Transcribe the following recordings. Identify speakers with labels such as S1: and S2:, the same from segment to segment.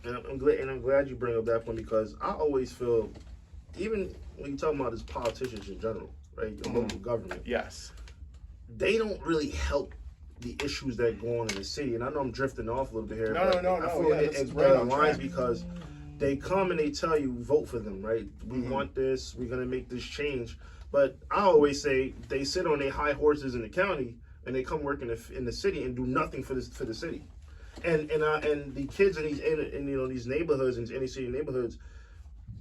S1: And I'm glad you bring up that point, because I always feel, even when you're talking about as politicians in general, right, the local government,
S2: yes,
S1: they don't really help the issues that go on in the city. And I know I'm drifting off a little bit here.
S2: No.
S1: I feel like it's right on lines, because they come and they tell you, vote for them, right? We want this. We're gonna make this change. But I always say they sit on their high horses in the county, and they come work in the city and do nothing for the city. And the kids in these neighborhoods, in inner city neighborhoods,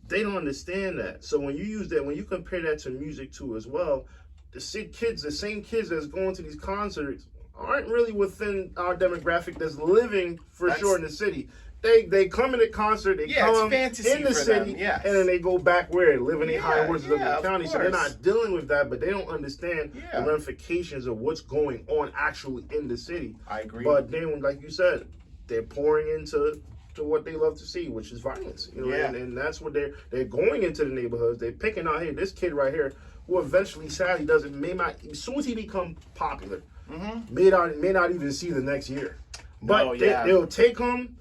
S1: they don't understand that. So when you compare that to music too as well, the same kids that's going to these concerts aren't really within our demographic that's living sure in the city. They come in the concert, they come in the city, and then they go back where living in high horses of the county. So they're not dealing with that, but they don't understand the ramifications of what's going on actually in the city.
S2: I agree.
S1: But then, like you said, they're pouring into what they love to see, which is violence. And that's what they're going into the neighborhoods. They're picking out, hey, this kid right here, who eventually, sadly, as soon as he become popular, may not even see the next year. But they'll take him.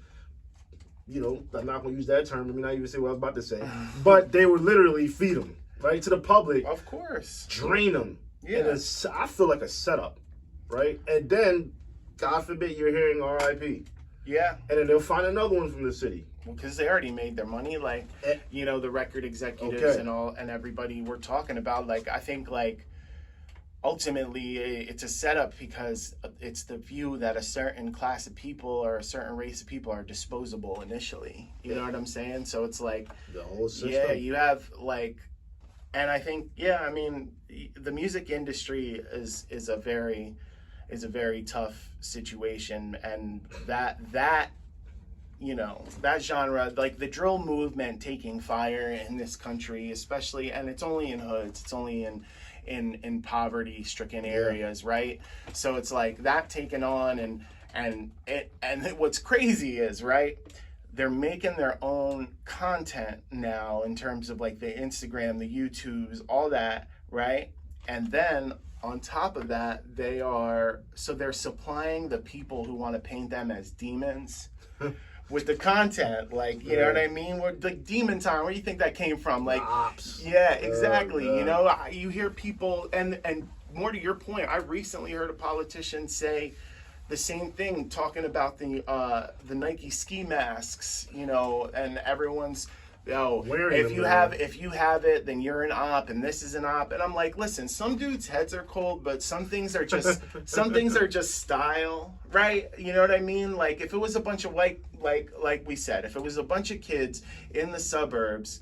S1: I'm not going to use that term. Let me not even say what I was about to say. But they would literally feed them, right, to the public.
S2: Of course.
S1: Drain them. Yeah. And I feel like a setup, right? And then, God forbid, you're hearing R.I.P.
S2: Yeah.
S1: And then they'll find another one from the city.
S2: Because they already made their money, the record executives and everybody we're talking about. I think, ultimately, it's a setup, because it's the view that a certain class of people or a certain race of people are disposable initially. You know what I'm saying? So it's the
S1: whole system.
S2: Yeah, you have and I think the music industry is a very tough situation, and that genre, the drill movement taking fire in this country, especially, and it's only in hoods, it's only in poverty-stricken areas, right? So it's that taken on, and what's crazy is, right, they're making their own content now in terms of the Instagram, the YouTubes, all that, right? And then on top of that, they're supplying the people who want to paint them as demons with the content, you know what I mean? We're Demon Time. Where do you think that came from?
S1: Ops.
S2: Yeah, exactly. You hear people, and more to your point, I recently heard a politician say the same thing, talking about the Nike ski masks, and everyone's, if you have it, then you're an op, and this is an op. And I'm like, listen, some dudes' heads are cold, but some things are just style, right? You know what I mean? If it was a bunch of white, like we said, if it was a bunch of kids in the suburbs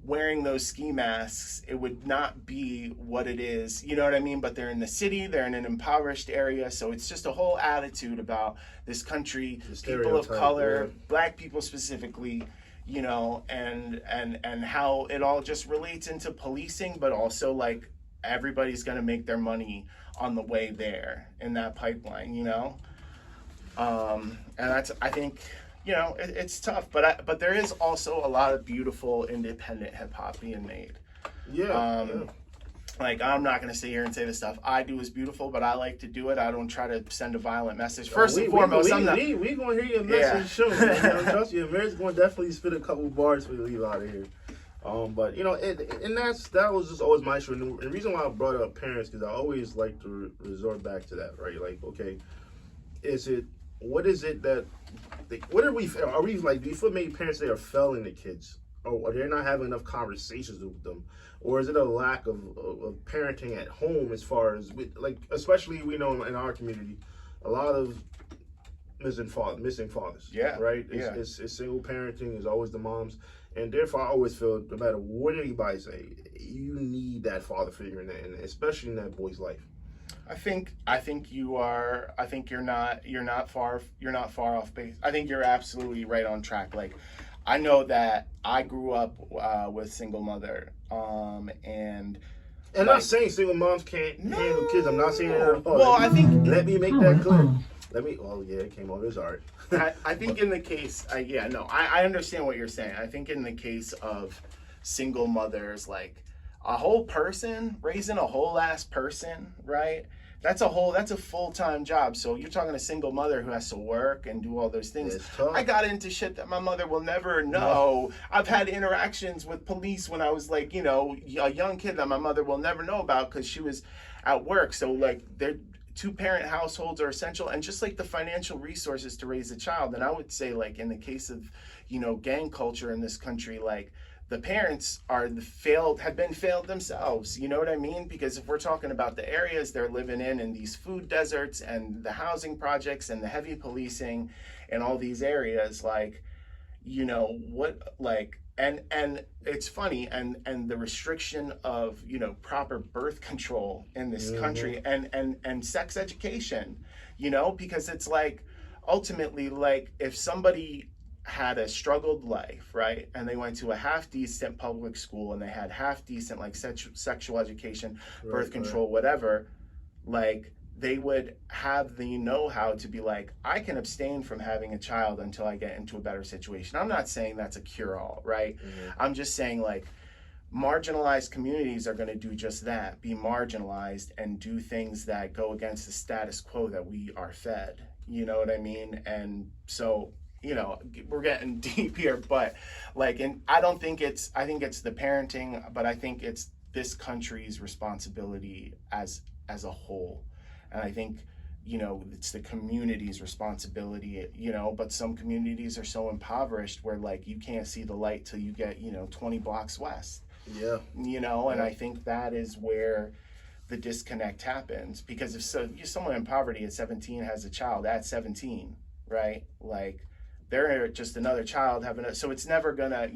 S2: wearing those ski masks, it would not be what it is. You know what I mean? But they're in the city, they're in an impoverished area, so it's just a whole attitude about this country, people of color, black people specifically, and how it all just relates into policing, but also everybody's gonna make their money on the way there in that pipeline, and that's, I think, it's tough, but there is also a lot of beautiful independent hip hop being made. I'm not going to sit here and say the stuff I do is beautiful, but I like to do it. I don't try to send a violent message. First and foremost,
S1: we going to hear your message soon. Trust you, Mary's going to definitely spit a couple bars for you to leave out of here. But, that was just always my issue. And the reason why I brought up parents, because I always like to resort back to that, right? What is it that, do you feel maybe parents, they are failing the kids? Or they're not having enough conversations with them? Or is it a lack of parenting at home, as far as, especially we know in our community, a lot of missing fathers.
S2: Yeah.
S1: Right? It's single parenting, is always the moms. And therefore, I always feel, no matter what anybody say, you need that father figure in that, and especially in that boy's life.
S2: I think you are. I think you're not far off base. I think you're absolutely right on track. I know that I grew up with single mother, and
S1: I'm not saying single moms can't handle kids. I'm not saying that at all.
S2: Well, I think,
S1: let me make that clear. It came over. Sorry.
S2: I think in the case, I understand what you're saying. I think in the case of single mothers, a whole person raising a whole ass person, right? That's a full-time job. So you're talking a single mother who has to work and do all those things.
S1: It's tough.
S2: I got into shit that my mother will never know. I've had interactions with police when I was like, a young kid that my mother will never know about because she was at work. So like they're two-parent households are essential, and just like the financial resources to raise a child. And I would say, like, in the case of, gang culture in this country, like, the parents have been failed themselves. You know what I mean? Because if we're talking about the areas they're living in these food deserts and the housing projects and the heavy policing and all these areas, like, and it's funny, and the restriction of proper birth control in this country, and sex education, because it's like, ultimately, like, if somebody had a struggled life, right, and they went to a half decent public school and they had half decent like sexual education, birth control, whatever, like, they would have the know-how to be like, I can abstain from having a child until I get into a better situation. I'm not saying that's a cure-all, right? I'm just saying, like, marginalized communities are going to do just that, be marginalized and do things that go against the status quo that we are fed. You know what I mean? And so, we're getting deep here, but like, and I think it's the parenting, but I think it's this country's responsibility as a whole. And I think, it's the community's responsibility, but some communities are so impoverished where, like, you can't see the light till you get, 20 blocks west.
S1: Yeah.
S2: And I think that is where the disconnect happens, because if someone in poverty at 17 has a child at 17, right? Like, they're just another child so it's never gonna,